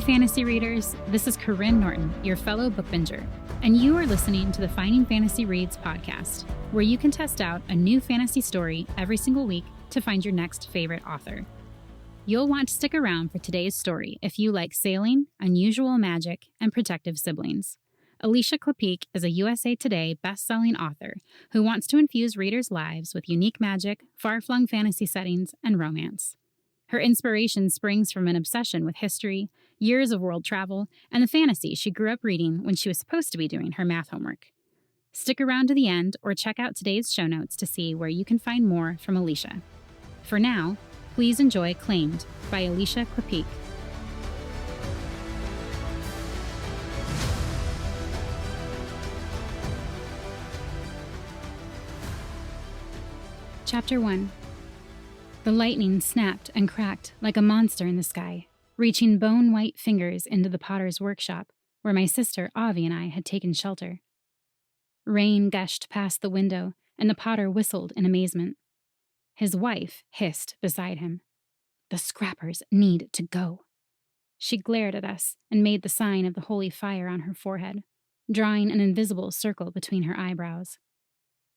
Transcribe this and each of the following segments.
fantasy readers, this is Karyne Norton, your fellow book binger, and you are listening to the Finding Fantasy Reads podcast, where you can test out a new fantasy story every single week to find your next favorite author. You'll want to stick around for today's story if you like sailing, unusual magic, and protective siblings. Alisha Klapheke is a USA Today best-selling author who wants to infuse readers' lives with unique magic, far-flung fantasy settings, and romance. Her inspiration springs from an obsession with history, years of world travel, and the fantasy she grew up reading when she was supposed to be doing her math homework. Stick around to the end or check out today's show notes to see where you can find more from Alisha. For now, please enjoy Claimed by Alisha Klapheke. Chapter 1. The lightning snapped and cracked like a monster in the sky, reaching bone-white fingers into the potter's workshop, where my sister Avi and I had taken shelter. Rain gushed past the window, and the potter whistled in amazement. His wife hissed beside him. "The scrappers need to go." She glared at us and made the sign of the holy fire on her forehead, drawing an invisible circle between her eyebrows.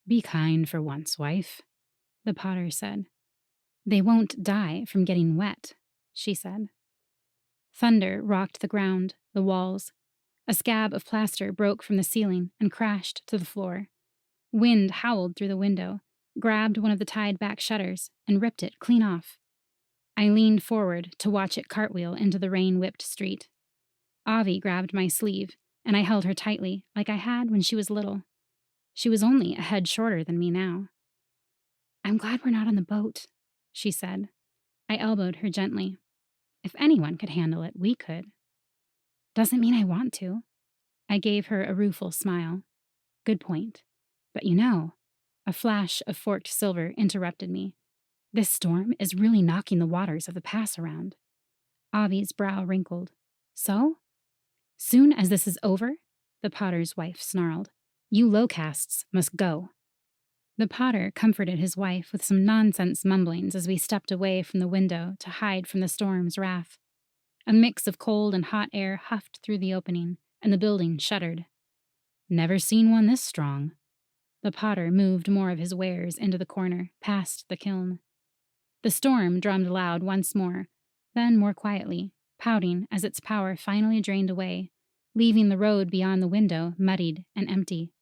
"Be kind for once, wife," the potter said. "They won't die from getting wet," she said. Thunder rocked the ground, the walls. A scab of plaster broke from the ceiling and crashed to the floor. Wind howled through the window, grabbed one of the tied-back shutters, and ripped it clean off. I leaned forward to watch it cartwheel into the rain-whipped street. Avi grabbed my sleeve, and I held her tightly, like I had when she was little. She was only a head shorter than me now. "I'm glad we're not on the boat," she said. I elbowed her gently. "If anyone could handle it, we could." "Doesn't mean I want to." I gave her a rueful smile. "Good point. But you know," a flash of forked silver interrupted me, "this storm is really knocking the waters of the pass around." Avi's brow wrinkled. "So?" "Soon as this is over," the potter's wife snarled, "you lowcasts must go." The potter comforted his wife with some nonsense mumblings as we stepped away from the window to hide from the storm's wrath. A mix of cold and hot air huffed through the opening, and the building shuddered. "Never seen one this strong." The potter moved more of his wares into the corner, past the kiln. The storm drummed loud once more, then more quietly, pouting as its power finally drained away, leaving the road beyond the window muddied and empty.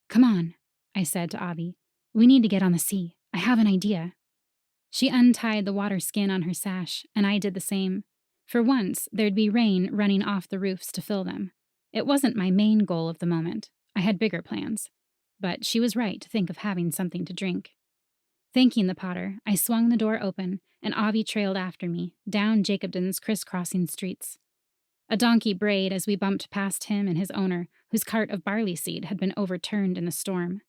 "Come on," I said to Avi. "We need to get on the sea. I have an idea." She untied the water skin on her sash, and I did the same. For once, there'd be rain running off the roofs to fill them. It wasn't my main goal of the moment. I had bigger plans. But she was right to think of having something to drink. Thanking the potter, I swung the door open, and Avi trailed after me, down Jacobden's crisscrossing streets. A donkey brayed as we bumped past him and his owner, whose cart of barley seed had been overturned in the storm.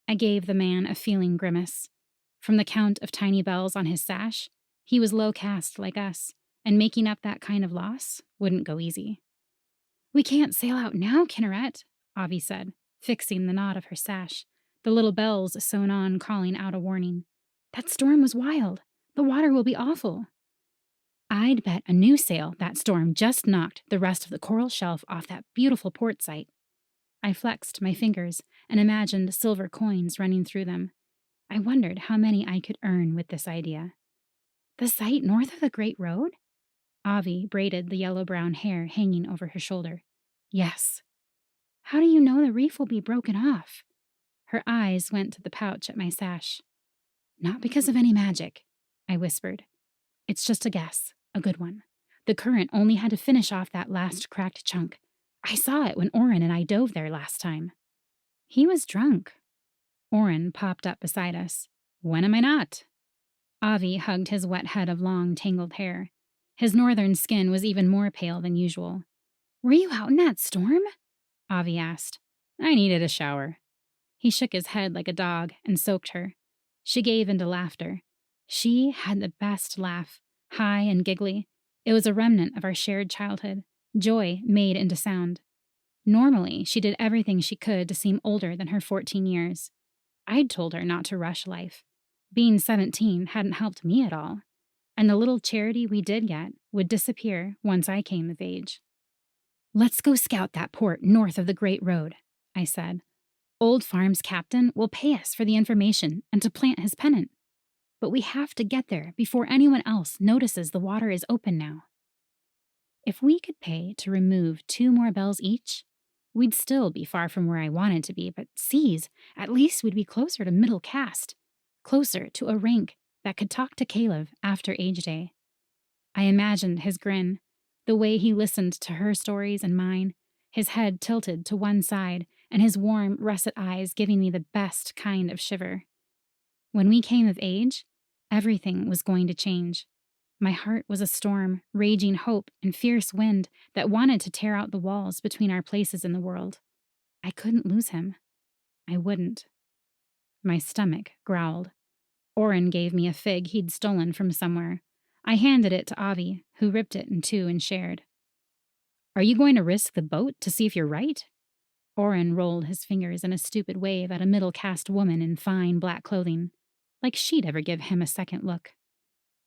I gave the man a feeling grimace. From the count of tiny bells on his sash, he was low caste like us, and making up that kind of loss wouldn't go easy. "We can't sail out now, Kinneret," Avi said, fixing the knot of her sash, the little bells sewn on calling out a warning. "That storm was wild. The water will be awful." "I'd bet a new sail that storm just knocked the rest of the coral shelf off that beautiful port site." I flexed my fingers and imagined silver coins running through them. I wondered how many I could earn with this idea. "The site north of the Great Road?" Avi braided the yellow-brown hair hanging over her shoulder. "Yes." "How do you know the reef will be broken off?" Her eyes went to the pouch at my sash. "Not because of any magic," I whispered. "It's just a guess, a good one. The current only had to finish off that last cracked chunk. I saw it when Oren and I dove there last time." "He was drunk." Oren popped up beside us. "When am I not?" Avi hugged his wet head of long, tangled hair. His northern skin was even more pale than usual. "Were you out in that storm?" Avi asked. "I needed a shower." He shook his head like a dog and soaked her. She gave into laughter. She had the best laugh, high and giggly. It was a remnant of our shared childhood, joy made into sound. Normally, she did everything she could to seem older than her 14 years. I'd told her not to rush life. Being 17 hadn't helped me at all. And the little charity we did get would disappear once I came of age. "Let's go scout that port north of the Great Road," I said. "Old Farm's captain will pay us for the information and to plant his pennant. But we have to get there before anyone else notices the water is open now." If we could pay to remove 2 more bells each, we'd still be far from where I wanted to be, but sees, at least we'd be closer to middle caste, closer to a rank that could talk to Caleb after Age Day. I imagined his grin, the way he listened to her stories and mine, his head tilted to one side and his warm, russet eyes giving me the best kind of shiver. When we came of age, everything was going to change. My heart was a storm, raging hope and fierce wind that wanted to tear out the walls between our places in the world. I couldn't lose him. I wouldn't. My stomach growled. Oren gave me a fig he'd stolen from somewhere. I handed it to Avi, who ripped it in two and shared. "Are you going to risk the boat to see if you're right?" Oren rolled his fingers in a stupid wave at a middle-caste woman in fine black clothing, like she'd ever give him a second look.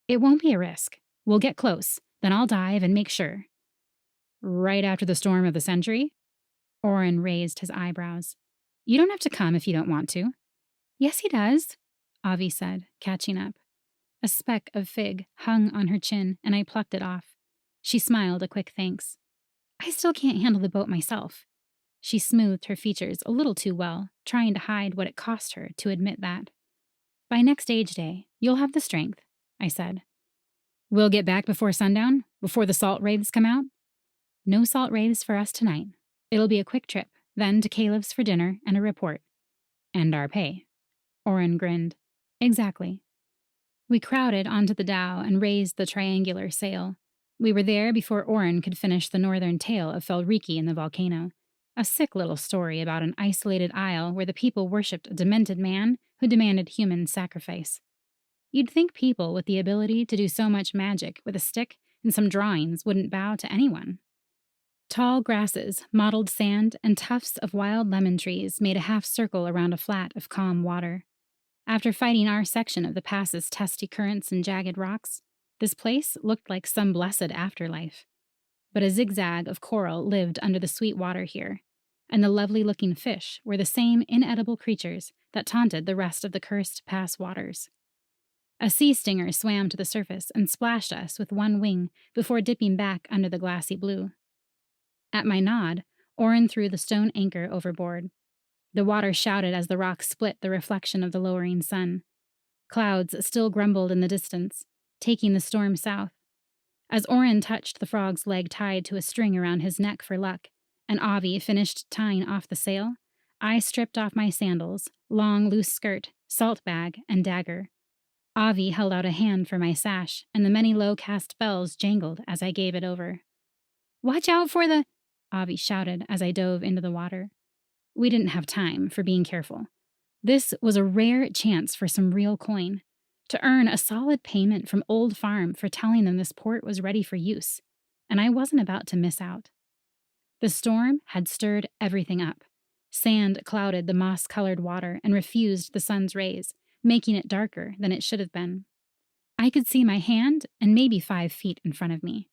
"It won't be a risk. We'll get close, then I'll dive and make sure." "Right after the storm of the century?" Oren raised his eyebrows. "You don't have to come if you don't want to." "Yes, he does," Avi said, catching up. A speck of fig hung on her chin, and I plucked it off. She smiled a quick thanks. "I still can't handle the boat myself." She smoothed her features a little too well, trying to hide what it cost her to admit that. "By next Age Day, you'll have the strength," I said. "We'll get back before sundown? Before the salt wraiths come out?" "No salt wraiths for us tonight. It'll be a quick trip, then to Caleb's for dinner and a report." "And our pay." Oren grinned. "Exactly." We crowded onto the dhow and raised the triangular sail. We were there before Oren could finish the northern tale of Felriki and the volcano, a sick little story about an isolated isle where the people worshipped a demented man who demanded human sacrifice. You'd think people with the ability to do so much magic with a stick and some drawings wouldn't bow to anyone. Tall grasses, mottled sand, and tufts of wild lemon trees made a half circle around a flat of calm water. After fighting our section of the pass's testy currents and jagged rocks, this place looked like some blessed afterlife. But a zigzag of coral lived under the sweet water here, and the lovely-looking fish were the same inedible creatures that taunted the rest of the cursed pass waters. A sea stinger swam to the surface and splashed us with one wing before dipping back under the glassy blue. At my nod, Oren threw the stone anchor overboard. The water shouted as the rocks split the reflection of the lowering sun. Clouds still grumbled in the distance, taking the storm south. As Oren touched the frog's leg tied to a string around his neck for luck, and Avi finished tying off the sail, I stripped off my sandals, long loose skirt, salt bag, and dagger. Avi held out a hand for my sash, and the many low-cast bells jangled as I gave it over. "Watch out for the—" Avi shouted as I dove into the water. We didn't have time for being careful. This was a rare chance for some real coin, to earn a solid payment from Old Farm for telling them this port was ready for use, and I wasn't about to miss out. The storm had stirred everything up. Sand clouded the moss-colored water and refused the sun's rays, making it darker than it should have been. I could see my hand and maybe 5 feet in front of me.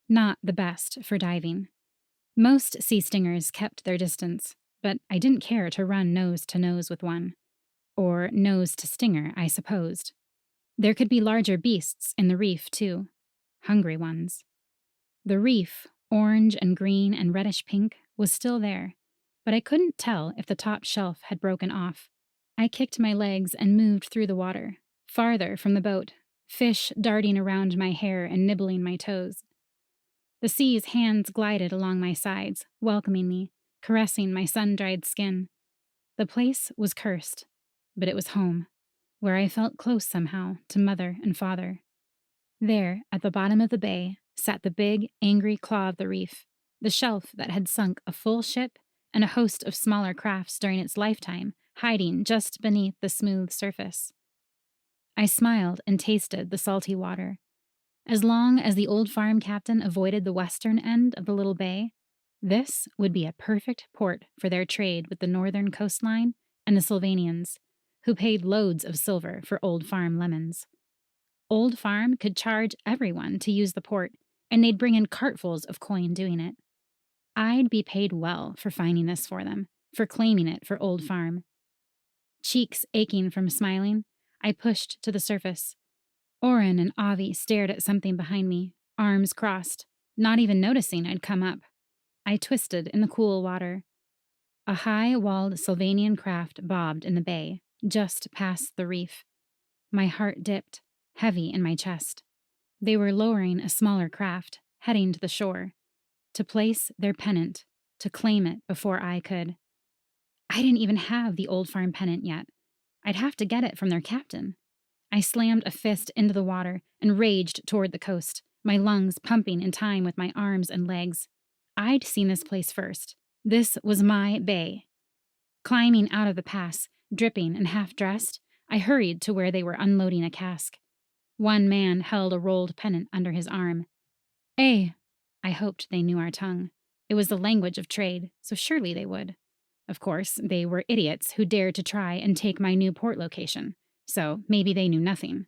Not the best for diving. Most sea stingers kept their distance, but I didn't care to run nose to nose with one. Or nose to stinger, I supposed. There could be larger beasts in the reef, too. Hungry ones. The reef, orange and green and reddish pink, was still there, but I couldn't tell if the top shelf had broken off. I kicked my legs and moved through the water, farther from the boat, fish darting around my hair and nibbling my toes. The sea's hands glided along my sides, welcoming me, caressing my sun-dried skin. The place was cursed, but it was home, where I felt close somehow to Mother and Father. There, at the bottom of the bay, sat the big, angry claw of the reef, the shelf that had sunk a full ship and a host of smaller crafts during its lifetime, hiding just beneath the smooth surface. I smiled and tasted the salty water. As long as the Old Farm captain avoided the western end of the little bay, this would be a perfect port for their trade with the northern coastline and the Sylvanians, who paid loads of silver for Old Farm lemons. Old Farm could charge everyone to use the port, and they'd bring in cartfuls of coin doing it. I'd be paid well for finding this for them, for claiming it for Old Farm. Cheeks aching from smiling, I pushed to the surface. Oren and Avi stared at something behind me, arms crossed, not even noticing I'd come up. I twisted in the cool water. A high-walled Sylvanian craft bobbed in the bay, just past the reef. My heart dipped, heavy in my chest. They were lowering a smaller craft, heading to the shore, to place their pennant, to claim it before I could. I didn't even have the Old Farm pennant yet. I'd have to get it from their captain. I slammed a fist into the water and raged toward the coast, my lungs pumping in time with my arms and legs. I'd seen this place first. This was my bay. Climbing out of the pass, dripping and half-dressed, I hurried to where they were unloading a cask. One man held a rolled pennant under his arm. I hoped they knew our tongue. It was the language of trade, so surely they would. Of course, they were idiots who dared to try and take my new port location, so maybe they knew nothing.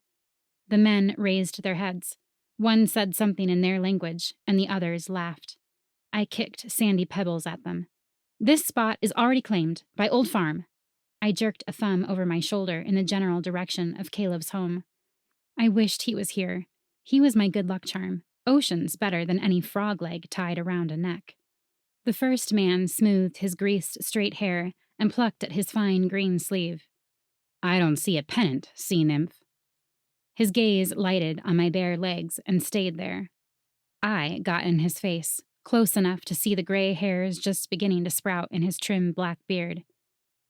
The men raised their heads. One said something in their language, and the others laughed. I kicked sandy pebbles at them. This spot is already claimed, by Old Farm. I jerked a thumb over my shoulder in the general direction of Caleb's home. I wished he was here. He was my good luck charm, oceans better than any frog leg tied around a neck. The first man smoothed his greased, straight hair and plucked at his fine green sleeve. I don't see a pennant, sea nymph. His gaze lighted on my bare legs and stayed there. I got in his face, close enough to see the gray hairs just beginning to sprout in his trim black beard.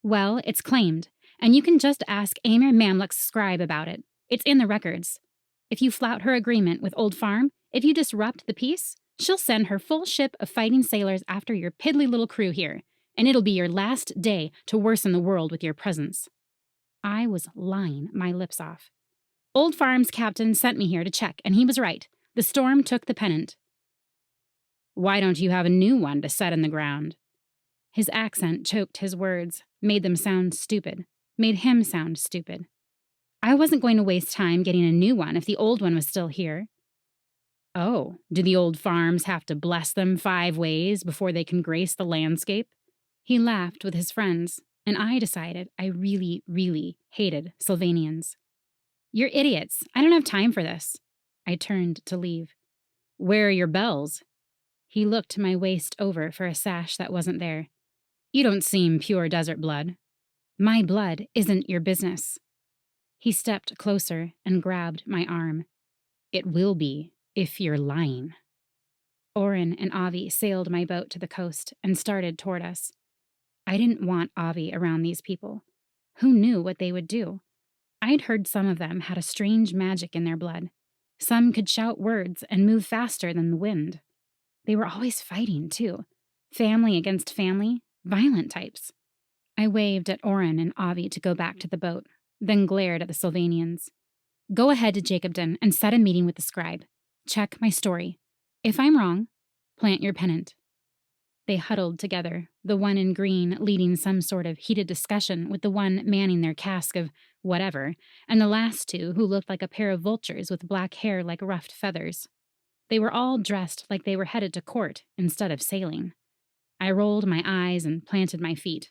Well, it's claimed, and you can just ask Amir Mamluk's scribe about it. It's in the records. If you flout her agreement with Old Farm, if you disrupt the peace, she'll send her full ship of fighting sailors after your piddly little crew here, and it'll be your last day to worsen the world with your presence. I was lying my lips off. Old Farm's captain sent me here to check, and he was right. The storm took the pennant. Why don't you have a new one to set in the ground? His accent choked his words, made them sound stupid, made him sound stupid. I wasn't going to waste time getting a new one if the old one was still here. Oh, do the old farms have to bless them 5 ways before they can grace the landscape? He laughed with his friends, and I decided I really, really hated Sylvanians. You're idiots. I don't have time for this. I turned to leave. Where are your bells? He looked my waist over for a sash that wasn't there. You don't seem pure desert blood. My blood isn't your business. He stepped closer and grabbed my arm. It will be, if you're lying. Oren and Avi sailed my boat to the coast and started toward us. I didn't want Avi around these people. Who knew what they would do? I'd heard some of them had a strange magic in their blood. Some could shout words and move faster than the wind. They were always fighting, too. Family against family, violent types. I waved at Oren and Avi to go back to the boat, then glared at the Sylvanians. Go ahead to Jacobden and set a meeting with the scribe. Check my story. If I'm wrong, plant your pennant. They huddled together, the one in green leading some sort of heated discussion with the one manning their cask of whatever, and the last 2 who looked like a pair of vultures with black hair like ruffed feathers. They were all dressed like they were headed to court instead of sailing. I rolled my eyes and planted my feet.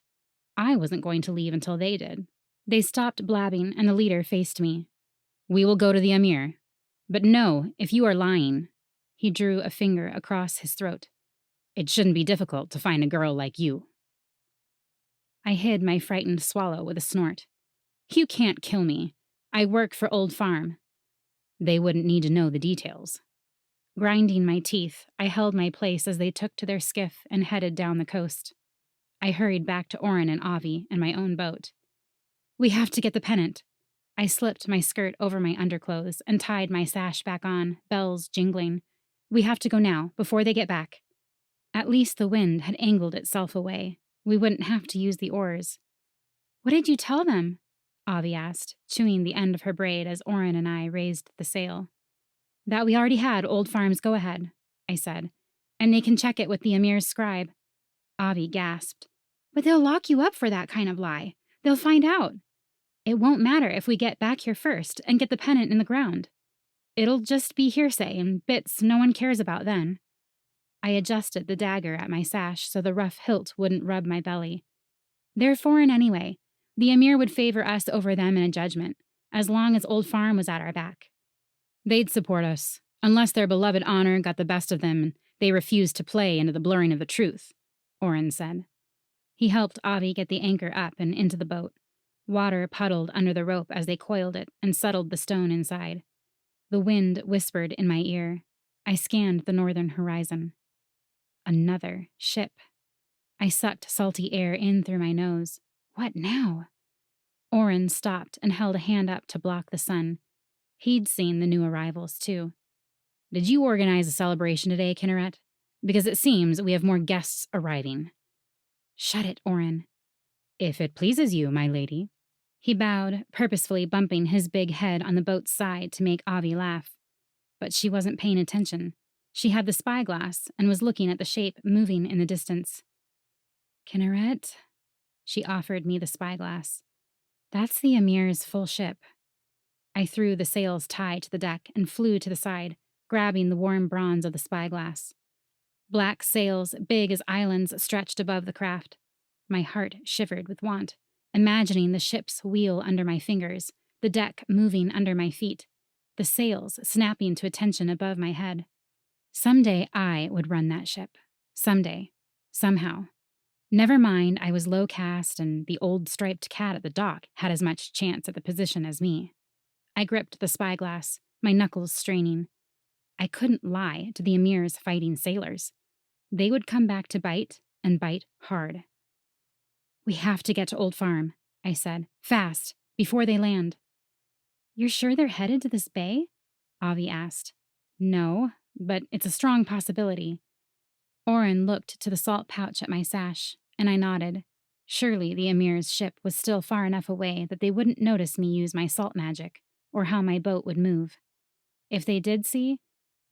I wasn't going to leave until they did. They stopped blabbing, and the leader faced me. We will go to the Emir. But no, if you are lying. He drew a finger across his throat. It shouldn't be difficult to find a girl like you. I hid my frightened swallow with a snort. You can't kill me. I work for Old Farm. They wouldn't need to know the details. Grinding my teeth, I held my place as they took to their skiff and headed down the coast. I hurried back to Oren and Avi and my own boat. We have to get the pennant. I slipped my skirt over my underclothes and tied my sash back on, bells jingling. We have to go now, before they get back. At least the wind had angled itself away. We wouldn't have to use the oars. What did you tell them? Avi asked, chewing the end of her braid as Oren and I raised the sail. That we already had Old Farm's go-ahead, I said, and they can check it with the Emir's scribe. Avi gasped. But they'll lock you up for that kind of lie. They'll find out. It won't matter if we get back here first and get the pennant in the ground. It'll just be hearsay and bits no one cares about then. I adjusted the dagger at my sash so the rough hilt wouldn't rub my belly. They're foreign anyway. The Emir would favor us over them in a judgment, as long as Old Farm was at our back. They'd support us, unless their beloved honor got the best of them and they refused to play into the blurring of the truth, Oren said. He helped Avi get the anchor up and into the boat. Water puddled under the rope as they coiled it and settled the stone inside. The wind whispered in my ear. I scanned the northern horizon. Another ship. I sucked salty air in through my nose. What now? Oren stopped and held a hand up to block the sun. He'd seen the new arrivals, too. Did you organize a celebration today, Kinneret? Because it seems we have more guests arriving. Shut it, Oren. If it pleases you, my lady. He bowed, purposefully bumping his big head on the boat's side to make Avi laugh. But she wasn't paying attention. She had the spyglass and was looking at the shape moving in the distance. Kinneret? She offered me the spyglass. That's the Emir's full ship. I threw the sails tied to the deck and flew to the side, grabbing the warm bronze of the spyglass. Black sails, big as islands, stretched above the craft. My heart shivered with want, imagining the ship's wheel under my fingers, the deck moving under my feet, the sails snapping to attention above my head. Someday I would run that ship. Someday. Somehow. Never mind I was low caste and the old striped cat at the dock had as much chance at the position as me. I gripped the spyglass, my knuckles straining. I couldn't lie to the Emir's fighting sailors. They would come back to bite, and bite hard. We have to get to Old Farm, I said. Fast, before they land. You're sure they're headed to this bay? Avi asked. No, but it's a strong possibility. Oren looked to the salt pouch at my sash, and I nodded. Surely the Emir's ship was still far enough away that they wouldn't notice me use my salt magic, or how my boat would move. If they did see,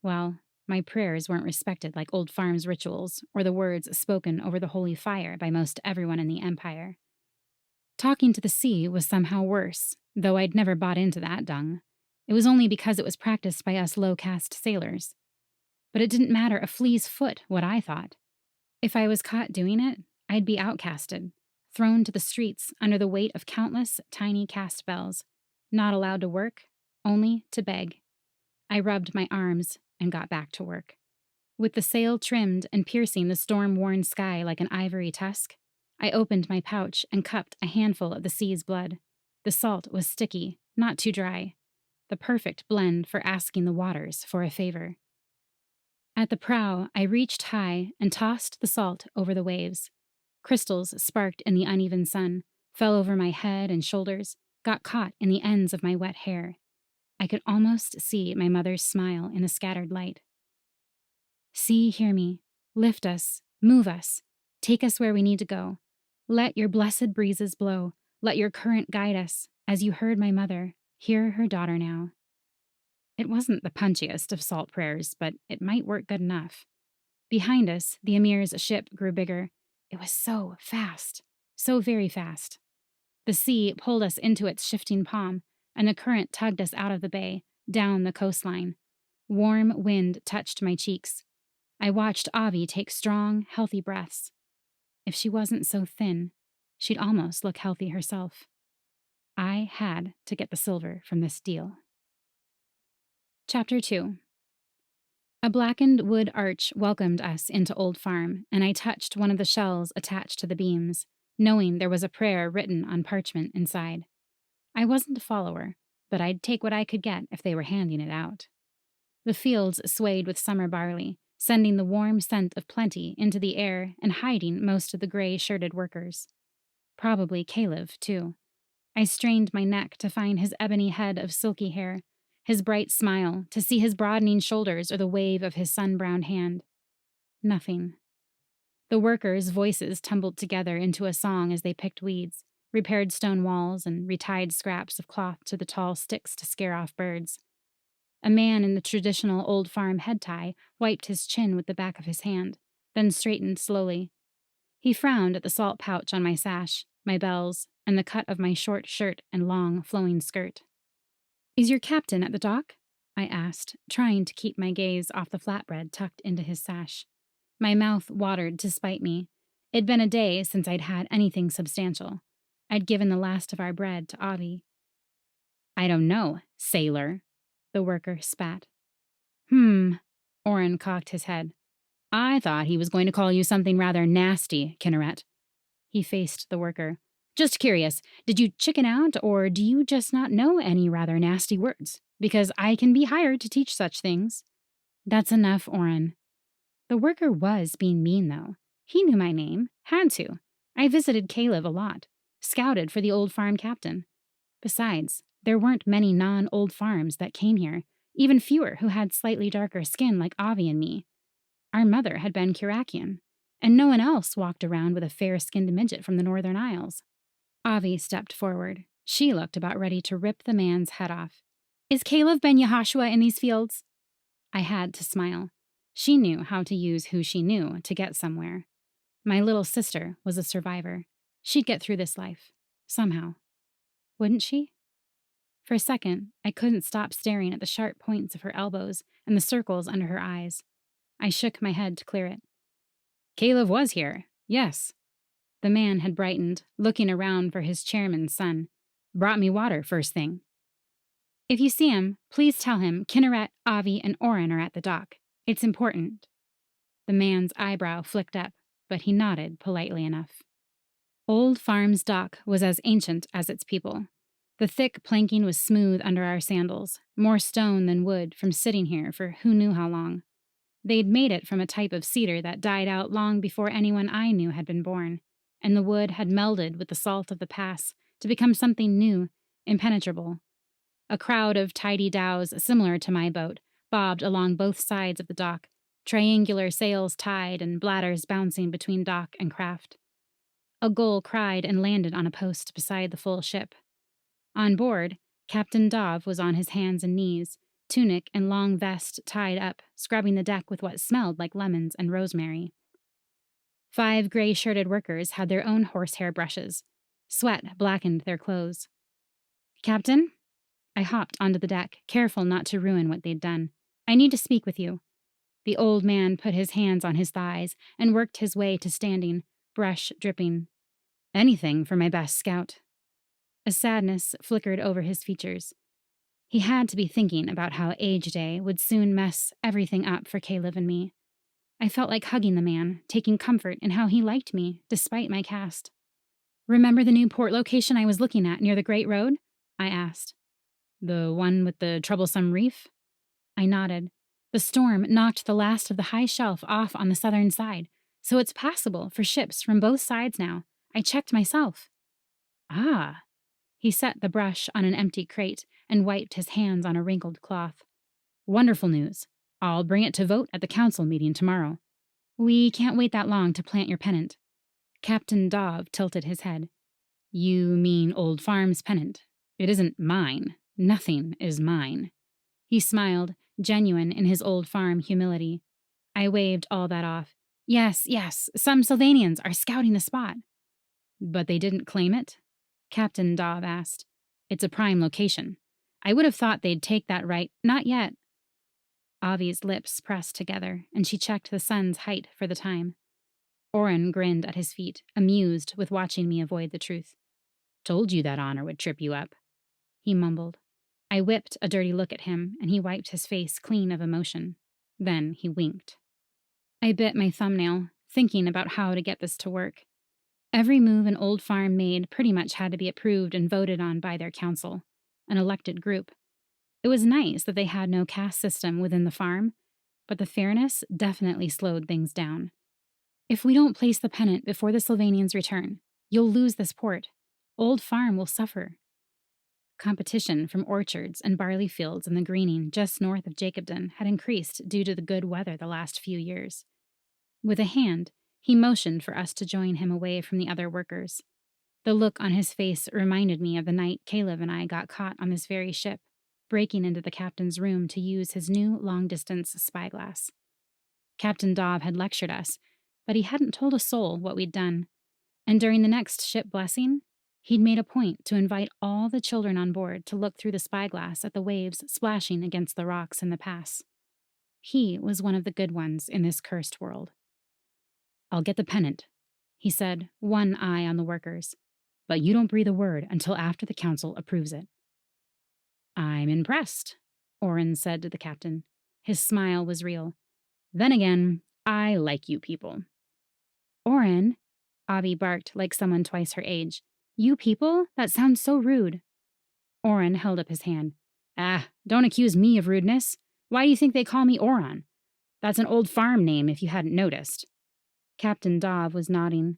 well, my prayers weren't respected like Old Farm's rituals or the words spoken over the holy fire by most everyone in the Empire. Talking to the sea was somehow worse, though I'd never bought into that dung. It was only because it was practiced by us low-caste sailors. But it didn't matter a flea's foot what I thought. If I was caught doing it, I'd be outcasted, thrown to the streets under the weight of countless tiny caste bells, not allowed to work, only to beg. I rubbed my arms and got back to work. With the sail trimmed and piercing the storm-worn sky like an ivory tusk, I opened my pouch and cupped a handful of the sea's blood. The salt was sticky, not too dry. The perfect blend for asking the waters for a favor. At the prow, I reached high and tossed the salt over the waves. Crystals sparked in the uneven sun, fell over my head and shoulders, got caught in the ends of my wet hair. I could almost see my mother's smile in the scattered light. See, hear me. Lift us, move us, take us where we need to go. Let your blessed breezes blow. Let your current guide us, as you heard my mother, hear her daughter now. It wasn't the punchiest of salt prayers, but it might work good enough. Behind us, the Emir's ship grew bigger. It was so fast, so very fast. The sea pulled us into its shifting palm, and the current tugged us out of the bay, down the coastline. Warm wind touched my cheeks. I watched Avi take strong, healthy breaths. If she wasn't so thin, she'd almost look healthy herself. I had to get the silver from this deal. Chapter 2. A blackened wood arch welcomed us into Old Farm, and I touched one of the shells attached to the beams, knowing there was a prayer written on parchment inside. I wasn't a follower, but I'd take what I could get if they were handing it out. The fields swayed with summer barley, sending the warm scent of plenty into the air and hiding most of the gray-shirted workers. Probably Caleb, too. I strained my neck to find his ebony head of silky hair, his bright smile, to see his broadening shoulders or the wave of his sun-browned hand. Nothing. The workers' voices tumbled together into a song as they picked weeds, repaired stone walls, and retied scraps of cloth to the tall sticks to scare off birds. A man in the traditional Old Farm head tie wiped his chin with the back of his hand, then straightened slowly. He frowned at the salt pouch on my sash, my bells, and the cut of my short shirt and long, flowing skirt. Is your captain at the dock? I asked, trying to keep my gaze off the flatbread tucked into his sash. My mouth watered to spite me. It'd been a day since I'd had anything substantial. I'd given the last of our bread to Avi. I don't know, sailor, the worker spat. Oren cocked his head. I thought he was going to call you something rather nasty, Kinneret. He faced the worker. Just curious, did you chicken out, or do you just not know any rather nasty words? Because I can be hired to teach such things. That's enough, Oren. The worker was being mean, though. He knew my name. Had to. I visited Caleb a lot. Scouted for the old farm captain. Besides, there weren't many non-old farms that came here, even fewer who had slightly darker skin like Avi and me. Our mother had been Kirakian, and no one else walked around with a fair-skinned midget from the Northern Isles. Avi stepped forward. She looked about ready to rip the man's head off. Is Caleb ben Yehoshua in these fields? I had to smile. She knew how to use who she knew to get somewhere. My little sister was a survivor. She'd get through this life. Somehow. Wouldn't she? For a second, I couldn't stop staring at the sharp points of her elbows and the circles under her eyes. I shook my head to clear it. Caleb was here, yes. The man had brightened, looking around for his chairman's son. Brought me water first thing. If you see him, please tell him Kinneret, Avi, and Oren are at the dock. It's important. The man's eyebrow flicked up, but he nodded politely enough. Old Farm's dock was as ancient as its people. The thick planking was smooth under our sandals, more stone than wood from sitting here for who knew how long. They'd made it from a type of cedar that died out long before anyone I knew had been born, and the wood had melded with the salt of the pass to become something new, impenetrable. A crowd of tidy dhows similar to my boat bobbed along both sides of the dock, triangular sails tied and bladders bouncing between dock and craft. A gull cried and landed on a post beside the full ship. On board, Captain Dov was on his hands and knees, tunic and long vest tied up, scrubbing the deck with what smelled like lemons and rosemary. 5 gray-shirted workers had their own horsehair brushes. Sweat blackened their clothes. Captain? I hopped onto the deck, careful not to ruin what they'd done. I need to speak with you. The old man put his hands on his thighs and worked his way to standing, brush dripping. Anything for my best scout. A sadness flickered over his features. He had to be thinking about how Age Day would soon mess everything up for Caleb and me. I felt like hugging the man, taking comfort in how he liked me, despite my caste. Remember the new port location I was looking at near the Great Road? I asked. The one with the troublesome reef? I nodded. The storm knocked the last of the high shelf off on the southern side, so it's passable for ships from both sides now. I checked myself. Ah. He set the brush on an empty crate and wiped his hands on a wrinkled cloth. Wonderful news. I'll bring it to vote at the council meeting tomorrow. We can't wait that long to plant your pennant. Captain Dov tilted his head. You mean Old Farm's pennant. It isn't mine. Nothing is mine. He smiled, genuine in his Old Farm humility. I waved all that off. Yes, some Sylvanians are scouting the spot. But they didn't claim it? Captain Dov asked. It's a prime location. I would have thought they'd take that right. Not yet. Avi's lips pressed together, and she checked the sun's height for the time. Oren grinned at his feet, amused with watching me avoid the truth. Told you that honor would trip you up, he mumbled. I whipped a dirty look at him, and he wiped his face clean of emotion. Then he winked. I bit my thumbnail, thinking about how to get this to work. Every move an Old Farm made pretty much had to be approved and voted on by their council, an elected group. It was nice that they had no caste system within the farm, but the fairness definitely slowed things down. If we don't place the pennant before the Sylvanians return, you'll lose this port. Old Farm will suffer. Competition from orchards and barley fields in the greening just north of Jacobdon had increased due to the good weather the last few years. With a hand, he motioned for us to join him away from the other workers. The look on his face reminded me of the night Caleb and I got caught on this very ship, breaking into the captain's room to use his new long-distance spyglass. Captain Dov had lectured us, but he hadn't told a soul what we'd done, and during the next ship blessing, He'd made a point to invite all the children on board to look through the spyglass at the waves splashing against the rocks in the pass. He was one of the good ones in this cursed world. "I'll get the pennant," he said, one eye on the workers. "But you don't breathe a word until after the council approves it." "I'm impressed," Oren said to the captain. His smile was real. "Then again, I like you people." "Oren," Avi barked like someone twice her age. "You people? That sounds so rude." Oren held up his hand. Don't accuse me of rudeness. Why do you think they call me Oran? That's an old farm name if you hadn't noticed." Captain Dov was nodding.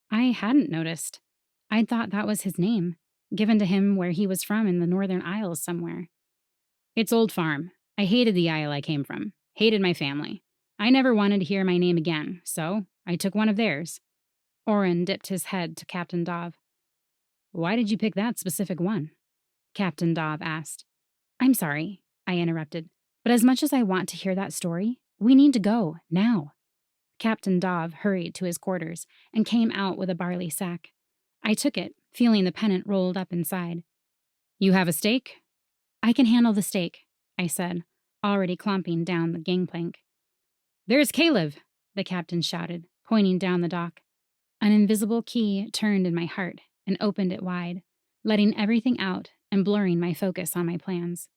I hadn't noticed. I'd thought that was his name, given to him where he was from in the Northern Isles somewhere. "It's Old Farm. I hated the isle I came from. Hated my family. I never wanted to hear my name again, so I took one of theirs." Oren dipped his head to Captain Dov. "Why did you pick that specific one?" Captain Dov asked. "I'm sorry," I interrupted, "but as much as I want to hear that story, we need to go, now." Captain Dov hurried to his quarters and came out with a barley sack. I took it, feeling the pennant rolled up inside. "You have a steak?" "I can handle the steak," I said, already clomping down the gangplank. "There's Caleb!" the captain shouted, pointing down the dock. An invisible key turned in my heart and opened it wide, letting everything out and blurring my focus on my plans.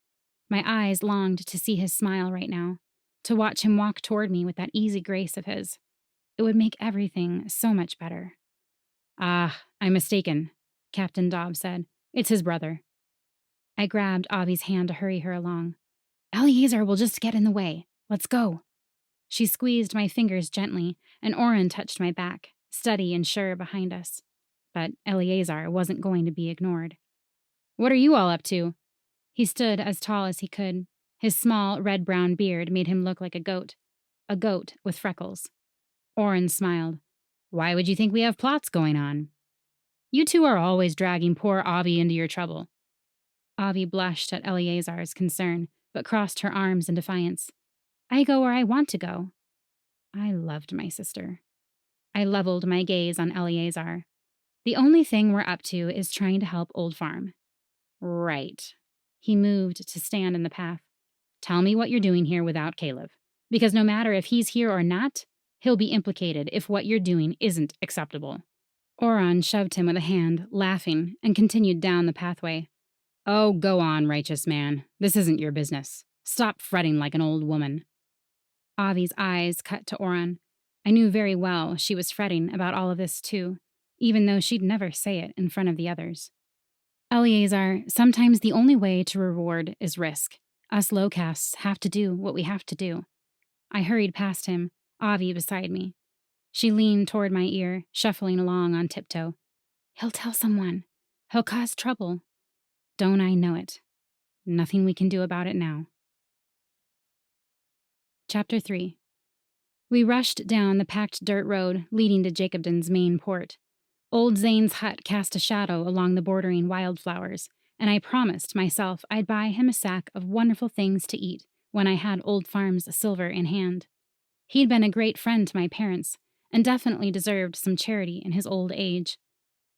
My eyes longed to see his smile right now, to watch him walk toward me with that easy grace of his. It would make everything so much better. I'm mistaken," Captain Dobb said. "It's his brother." I grabbed Avi's hand to hurry her along. "Eliezer will just get in the way. Let's go." She squeezed my fingers gently, and Oren touched my back, steady and sure behind us. But Eliezer wasn't going to be ignored. "What are you all up to?" He stood as tall as he could. His small, red-brown beard made him look like a goat with freckles. Oren smiled. "Why would you think we have plots going on?" "You two are always dragging poor Avi into your trouble." Avi blushed at Eliezer's concern, but crossed her arms in defiance. "I go where I want to go." I loved my sister. I leveled my gaze on Eliezer. "The only thing we're up to is trying to help Old Farm." "Right." He moved to stand in the path. "Tell me what you're doing here without Caleb. Because no matter if he's here or not, he'll be implicated if what you're doing isn't acceptable." Oran shoved him with a hand, laughing, and continued down the pathway. "Oh, go on, righteous man. This isn't your business. Stop fretting like an old woman." Avi's eyes cut to Oran. I knew very well she was fretting about all of this too, even though she'd never say it in front of the others. "Eliezer, sometimes the only way to reward is risk. Us low castes have to do what we have to do." I hurried past him, Avi beside me. She leaned toward my ear, shuffling along on tiptoe. "He'll tell someone. He'll cause trouble." Don't I know it? Nothing we can do about it now. Chapter 3. We rushed down the packed dirt road leading to Jacobden's main port. Old Zane's hut cast a shadow along the bordering wildflowers, and I promised myself I'd buy him a sack of wonderful things to eat when I had Old Farm's silver in hand. He'd been a great friend to my parents, and definitely deserved some charity in his old age.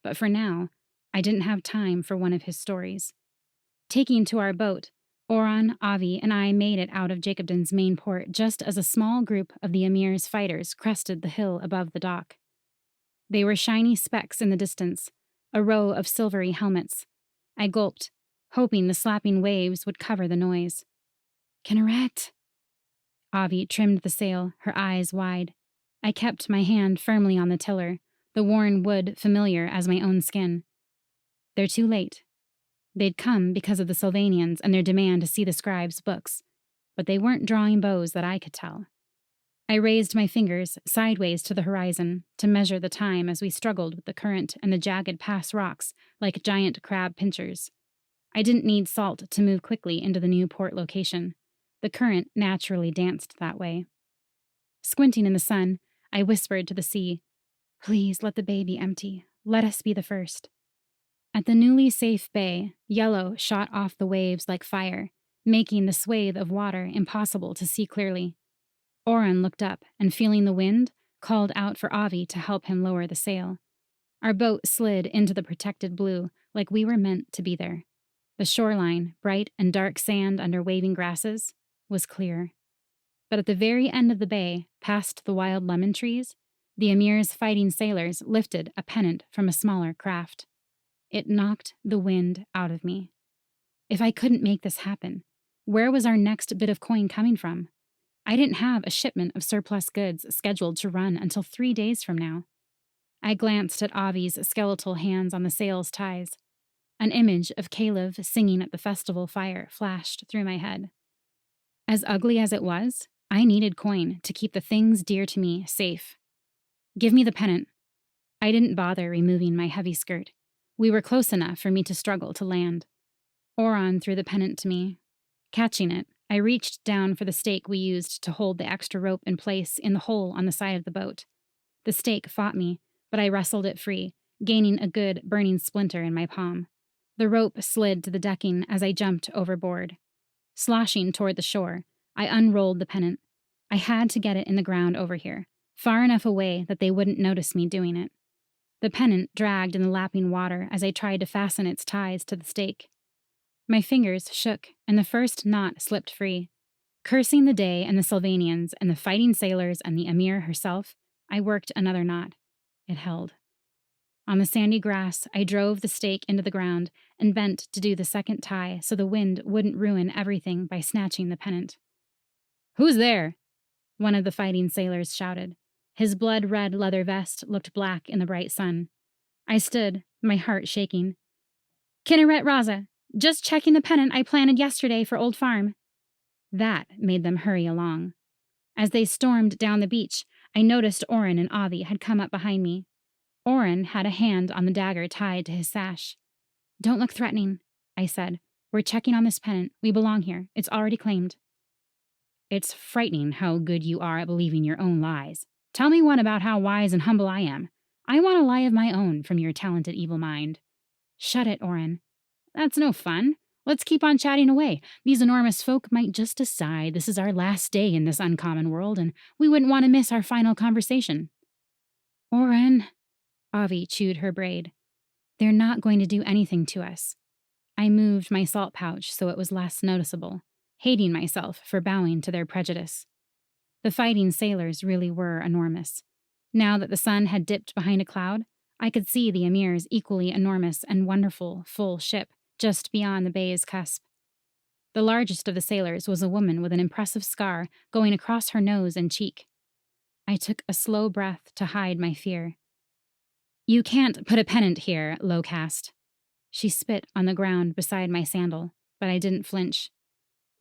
But for now, I didn't have time for one of his stories. Taking to our boat, Oran, Avi, and I made it out of Jacobden's main port just as a small group of the Emir's fighters crested the hill above the dock. They were shiny specks in the distance, a row of silvery helmets. I gulped, hoping the slapping waves would cover the noise. "Kinneret!" Avi trimmed the sail, her eyes wide. I kept my hand firmly on the tiller, the worn wood familiar as my own skin. "They're too late." They'd come because of the Sylvanians and their demand to see the scribe's books, but they weren't drawing bows that I could tell. I raised my fingers sideways to the horizon to measure the time as we struggled with the current and the jagged pass rocks like giant crab pinchers. I didn't need salt to move quickly into the new port location. The current naturally danced that way. Squinting in the sun, I whispered to the sea, "Please let the bay be empty. Let us be the first." At the newly safe bay, yellow shot off the waves like fire, making the swathe of water impossible to see clearly. Oren looked up and, feeling the wind, called out for Avi to help him lower the sail. Our boat slid into the protected blue like we were meant to be there. The shoreline, bright and dark sand under waving grasses, was clear. But at the very end of the bay, past the wild lemon trees, the Emir's fighting sailors lifted a pennant from a smaller craft. It knocked the wind out of me. If I couldn't make this happen, where was our next bit of coin coming from? I didn't have a shipment of surplus goods scheduled to run until 3 days from now. I glanced at Avi's skeletal hands on the sail's ties. An image of Caleb singing at the festival fire flashed through my head. As ugly as it was, I needed coin to keep the things dear to me safe. Give me the pennant. I didn't bother removing my heavy skirt. We were close enough for me to struggle to land. Oron threw the pennant to me. Catching it, I reached down for the stake we used to hold the extra rope in place in the hole on the side of the boat. The stake fought me, but I wrestled it free, gaining a good burning splinter in my palm. The rope slid to the decking as I jumped overboard. Sloshing toward the shore, I unrolled the pennant. I had to get it in the ground over here, far enough away that they wouldn't notice me doing it. The pennant dragged in the lapping water as I tried to fasten its ties to the stake. My fingers shook, and the first knot slipped free. Cursing the day and the Sylvanians and the fighting sailors and the Emir herself, I worked another knot. It held. On the sandy grass, I drove the stake into the ground and bent to do the second tie so the wind wouldn't ruin everything by snatching the pennant. "Who's there?" one of the fighting sailors shouted. His blood-red leather vest looked black in the bright sun. I stood, my heart shaking. "Kinneret Raza, just checking the pennant I planted yesterday for Old Farm." That made them hurry along. As they stormed down the beach, I noticed Oren and Avi had come up behind me. Oren had a hand on the dagger tied to his sash. "Don't look threatening," I said. "We're checking on this pennant. We belong here. It's already claimed." "It's frightening how good you are at believing your own lies. Tell me one about how wise and humble I am. I want a lie of my own from your talented evil mind." "Shut it, Oren." "That's no fun. Let's keep on chatting away. These enormous folk might just decide this is our last day in this uncommon world, and we wouldn't want to miss our final conversation." "Oren," Avi chewed her braid. "They're not going to do anything to us." I moved my salt pouch so it was less noticeable, hating myself for bowing to their prejudice. The fighting sailors really were enormous. Now that the sun had dipped behind a cloud, I could see the Emir's equally enormous and wonderful full ship just beyond the bay's cusp. The largest of the sailors was a woman with an impressive scar going across her nose and cheek. I took a slow breath to hide my fear. "You can't put a pennant here, low caste." She spit on the ground beside my sandal, but I didn't flinch.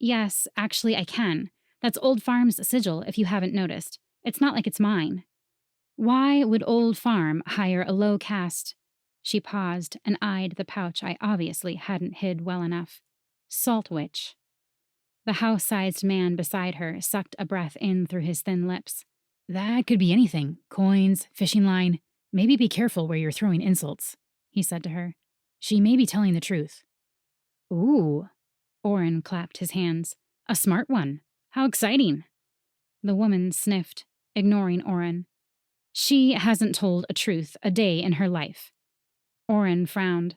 "Yes, actually I can. That's Old Farm's sigil, if you haven't noticed. It's not like it's mine." "Why would Old Farm hire a low caste?" She paused and eyed the pouch I obviously hadn't hid well enough. "Salt witch." The house-sized man beside her sucked a breath in through his thin lips. "That could be anything. Coins, fishing line. Maybe be careful where you're throwing insults," he said to her. "She may be telling the truth." "Ooh." Oren clapped his hands. "A smart one. How exciting." The woman sniffed, ignoring Oren. "She hasn't told a truth a day in her life." Oren frowned.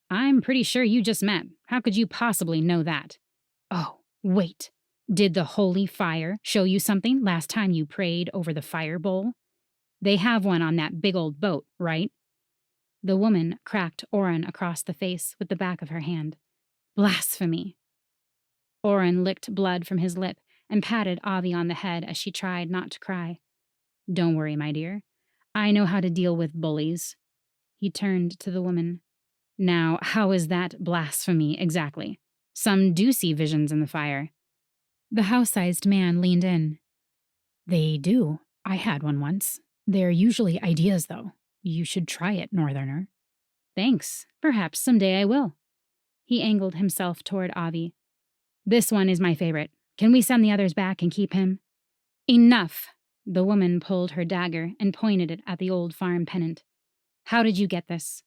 "I'm pretty sure you just met. How could you possibly know that?" "Oh, wait. Did the holy fire show you something last time you prayed over the fire bowl? They have one on that big old boat, right?" The woman cracked Oren across the face with the back of her hand. "Blasphemy." Oren licked blood from his lip and patted Avi on the head as she tried not to cry. "Don't worry, my dear. I know how to deal with bullies." He turned to the woman. "Now, how is that blasphemy exactly? Some do see visions in the fire." The house-sized man leaned in. "They do. I had one once. They're usually ideas, though. You should try it, Northerner." "Thanks. Perhaps someday I will." He angled himself toward Avi. "This one is my favorite. Can we send the others back and keep him?" "Enough!" The woman pulled her dagger and pointed it at the Old Farm pennant. "How did you get this?"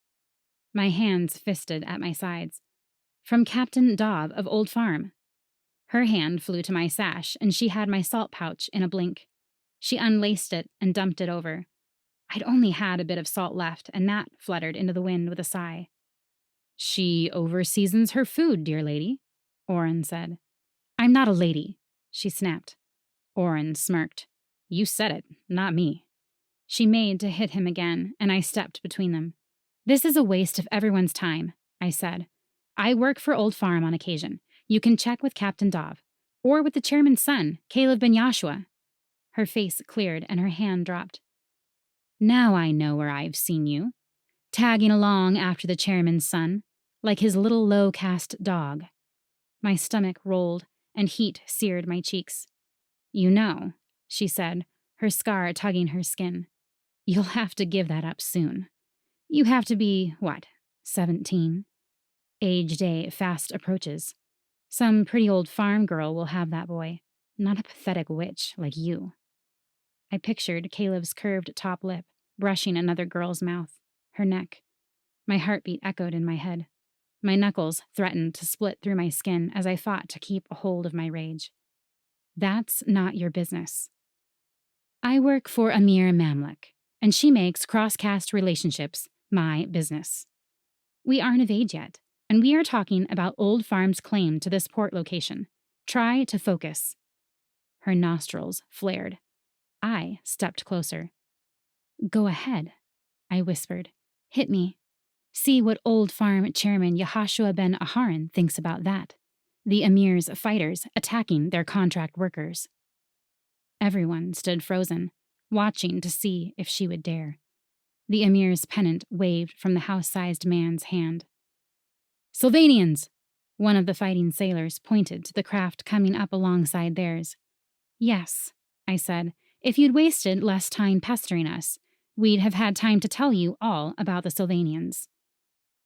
My hands fisted at my sides. "From Captain Dobb of Old Farm." Her hand flew to my sash, and she had my salt pouch in a blink. She unlaced it and dumped it over. I'd only had a bit of salt left, and that fluttered into the wind with a sigh. She overseasons her food, dear lady, Oren said. I'm not a lady, she snapped. Oren smirked. You said it, not me. She made to hit him again, and I stepped between them. This is a waste of everyone's time, I said. I work for Old Farm on occasion. You can check with Captain Dov. Or with the chairman's son, Caleb Ben Yashua. Her face cleared and her hand dropped. Now I know where I've seen you. Tagging along after the chairman's son, like his little low-caste dog. My stomach rolled, and heat seared my cheeks. You know, she said, her scar tugging her skin. You'll have to give that up soon. You have to be, 17? Age day fast approaches. Some pretty old farm girl will have that boy, not a pathetic witch like you. I pictured Caleb's curved top lip brushing another girl's mouth, her neck. My heartbeat echoed in my head. My knuckles threatened to split through my skin as I fought to keep a hold of my rage. That's not your business. I work for Amir Mamluk, and she makes cross-caste relationships my business. We aren't of age yet, and we are talking about Old Farm's claim to this port location. Try to focus. Her nostrils flared. I stepped closer. Go ahead, I whispered. Hit me. See what Old Farm Chairman Yehoshua ben Aharon thinks about that. The Emir's fighters attacking their contract workers. Everyone stood frozen, watching to see if she would dare. The Emir's pennant waved from the house-sized man's hand. Sylvanians! One of the fighting sailors pointed to the craft coming up alongside theirs. Yes, I said. If you'd wasted less time pestering us, we'd have had time to tell you all about the Sylvanians.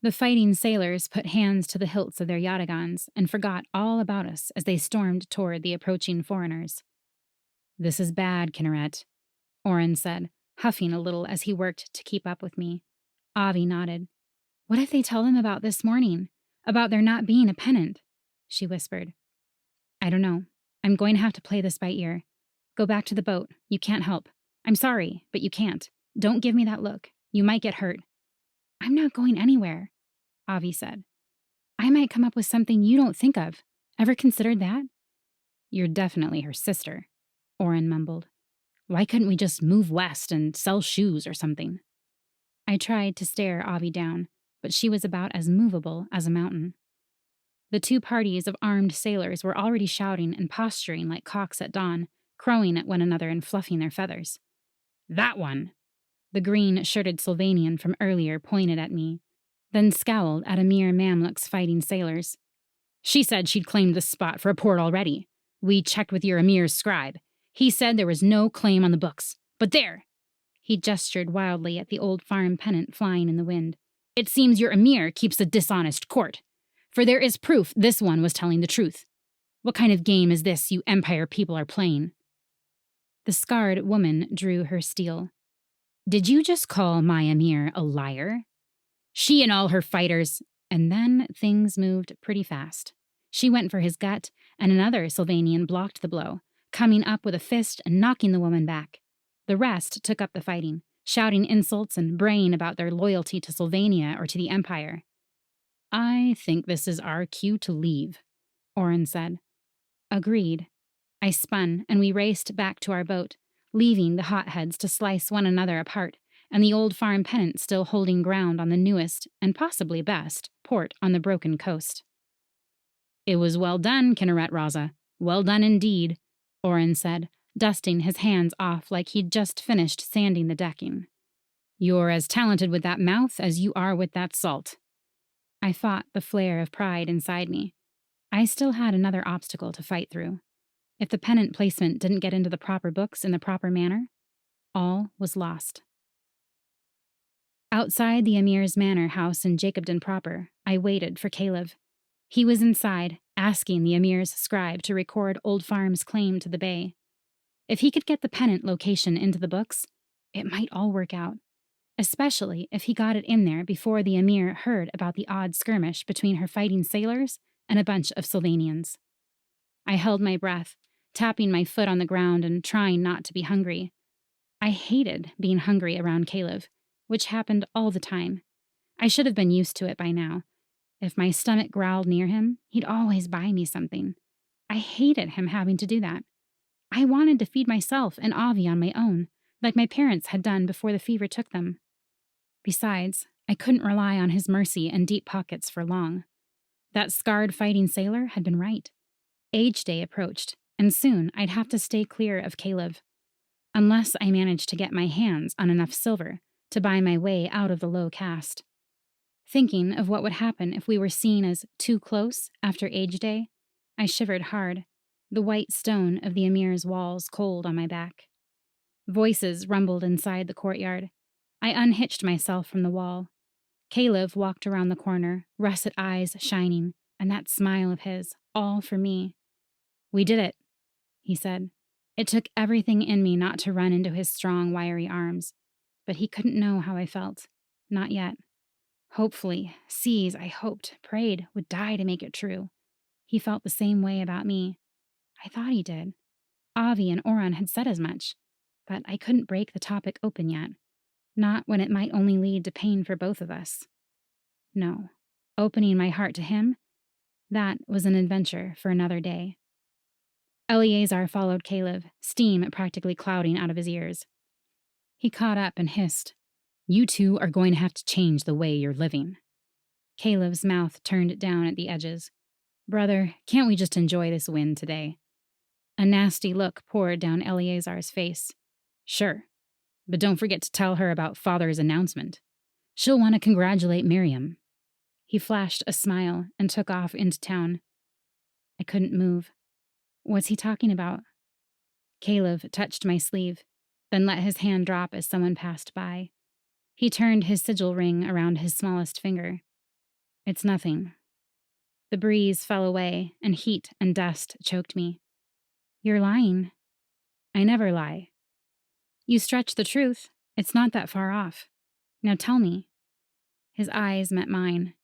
The fighting sailors put hands to the hilts of their yatagans and forgot all about us as they stormed toward the approaching foreigners. This is bad, Kinneret, Oren said, huffing a little as he worked to keep up with me. Avi nodded. What if they tell them about this morning? About there not being a pennant? She whispered. I don't know. I'm going to have to play this by ear. Go back to the boat. You can't help. I'm sorry, but you can't. Don't give me that look. You might get hurt. I'm not going anywhere, Avi said. I might come up with something you don't think of. Ever considered that? You're definitely her sister, Oren mumbled. Why couldn't we just move west and sell shoes or something? I tried to stare Avi down, but she was about as movable as a mountain. The two parties of armed sailors were already shouting and posturing like cocks at dawn, crowing at one another and fluffing their feathers. That one! The green-shirted Sylvanian from earlier pointed at me, then scowled at Amir Mamluk's fighting sailors. She said she'd claimed this spot for a port already. We checked with your Amir's scribe. He said there was no claim on the books. But there! He gestured wildly at the old farm pennant flying in the wind. It seems your Amir keeps a dishonest court. For there is proof this one was telling the truth. What kind of game is this you Empire people are playing? The scarred woman drew her steel. Did you just call my Amir a liar? She and all her fighters. And then things moved pretty fast. She went for his gut, and another Sylvanian blocked the blow, coming up with a fist and knocking the woman back. The rest took up the fighting, shouting insults and braying about their loyalty to Sylvania or to the Empire. I think this is our cue to leave, Oren said. Agreed. I spun, and we raced back to our boat, leaving the hotheads to slice one another apart, and the old farm pennant still holding ground on the newest, and possibly best, port on the broken coast. It was well done, Kinneret Raza. Well done indeed, Oren said, dusting his hands off like he'd just finished sanding the decking. You're as talented with that mouth as you are with that salt. I fought the flare of pride inside me. I still had another obstacle to fight through. If the pennant placement didn't get into the proper books in the proper manner, all was lost. Outside the Emir's manor house in Jacobden proper, I waited for Caleb. He was inside, asking the Emir's scribe to record Old Farm's claim to the bay. If he could get the pennant location into the books, it might all work out, especially if he got it in there before the Emir heard about the odd skirmish between her fighting sailors and a bunch of Sylvanians. I held my breath, tapping my foot on the ground and trying not to be hungry. I hated being hungry around Caleb, which happened all the time. I should have been used to it by now. If my stomach growled near him, he'd always buy me something. I hated him having to do that. I wanted to feed myself and Avi on my own, like my parents had done before the fever took them. Besides, I couldn't rely on his mercy and deep pockets for long. That scarred fighting sailor had been right. Age day approached, and soon I'd have to stay clear of Caleb. Unless I managed to get my hands on enough silver to buy my way out of the low caste. Thinking of what would happen if we were seen as too close after Age Day, I shivered hard, the white stone of the Emir's walls cold on my back. Voices rumbled inside the courtyard. I unhitched myself from the wall. Caleb walked around the corner, russet eyes shining, and that smile of his, all for me. "We did it," he said. It took everything in me not to run into his strong, wiry arms, but he couldn't know how I felt. Not yet. Hopefully, C's, I hoped, prayed, would die to make it true. He felt the same way about me. I thought he did. Avi and Oran had said as much, but I couldn't break the topic open yet. Not when it might only lead to pain for both of us. No, opening my heart to him, that was an adventure for another day. Eleazar followed Caleb, steam practically clouding out of his ears. He caught up and hissed, "You two are going to have to change the way you're living." Caleb's mouth turned down at the edges. "Brother, can't we just enjoy this win today?" A nasty look poured down Eleazar's face. "Sure, but don't forget to tell her about Father's announcement. She'll want to congratulate Miriam." He flashed a smile and took off into town. I couldn't move. What's he talking about? Caleb touched my sleeve, then let his hand drop as someone passed by. He turned his sigil ring around his smallest finger. "It's nothing." The breeze fell away, and heat and dust choked me. "You're lying." "I never lie." "You stretch the truth. It's not that far off. Now tell me." His eyes met mine.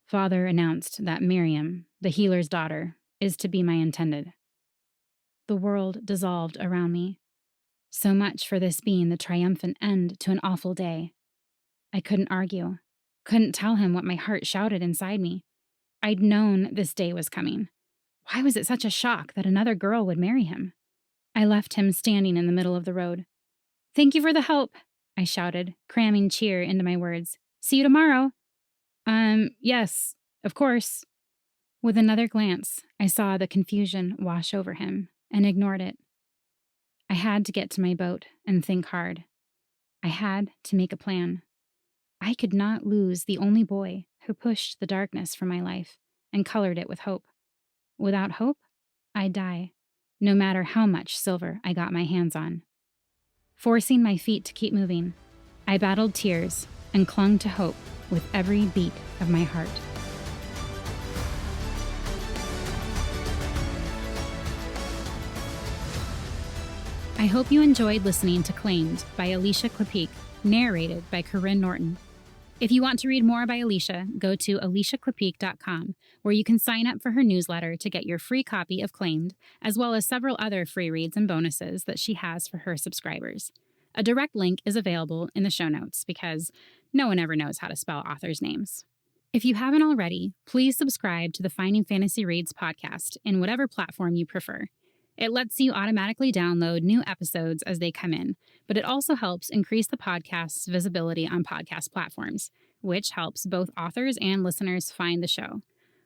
"Father announced that Miriam, the healer's daughter, is to be my intended." The world dissolved around me. So much for this being the triumphant end to an awful day. I couldn't argue. Couldn't tell him what my heart shouted inside me. I'd known this day was coming. Why was it such a shock that another girl would marry him? I left him standing in the middle of the road. "Thank you for the help," I shouted, cramming cheer into my words. "See you tomorrow." Yes, of course." With another glance, I saw the confusion wash over him and ignored it. I had to get to my boat and think hard. I had to make a plan. I could not lose the only boy who pushed the darkness from my life and colored it with hope. Without hope, I'd die, no matter how much silver I got my hands on. Forcing my feet to keep moving, I battled tears and clung to hope with every beat of my heart. I hope you enjoyed listening to Claimed by Alisha Klapheke, narrated by Karyne Norton. If you want to read more by Alisha, go to aliciaklapheke.com, where you can sign up for her newsletter to get your free copy of Claimed, as well as several other free reads and bonuses that she has for her subscribers. A direct link is available in the show notes because no one ever knows how to spell authors' names. If you haven't already, please subscribe to the Finding Fantasy Reads podcast in whatever platform you prefer. It lets you automatically download new episodes as they come in, but it also helps increase the podcast's visibility on podcast platforms, which helps both authors and listeners find the show.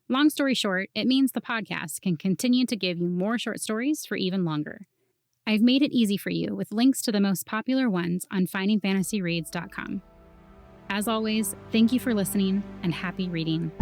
Long story short, it means the podcast can continue to give you more short stories for even longer. I've made it easy for you with links to the most popular ones on findingfantasyreads.com. As always, thank you for listening and happy reading.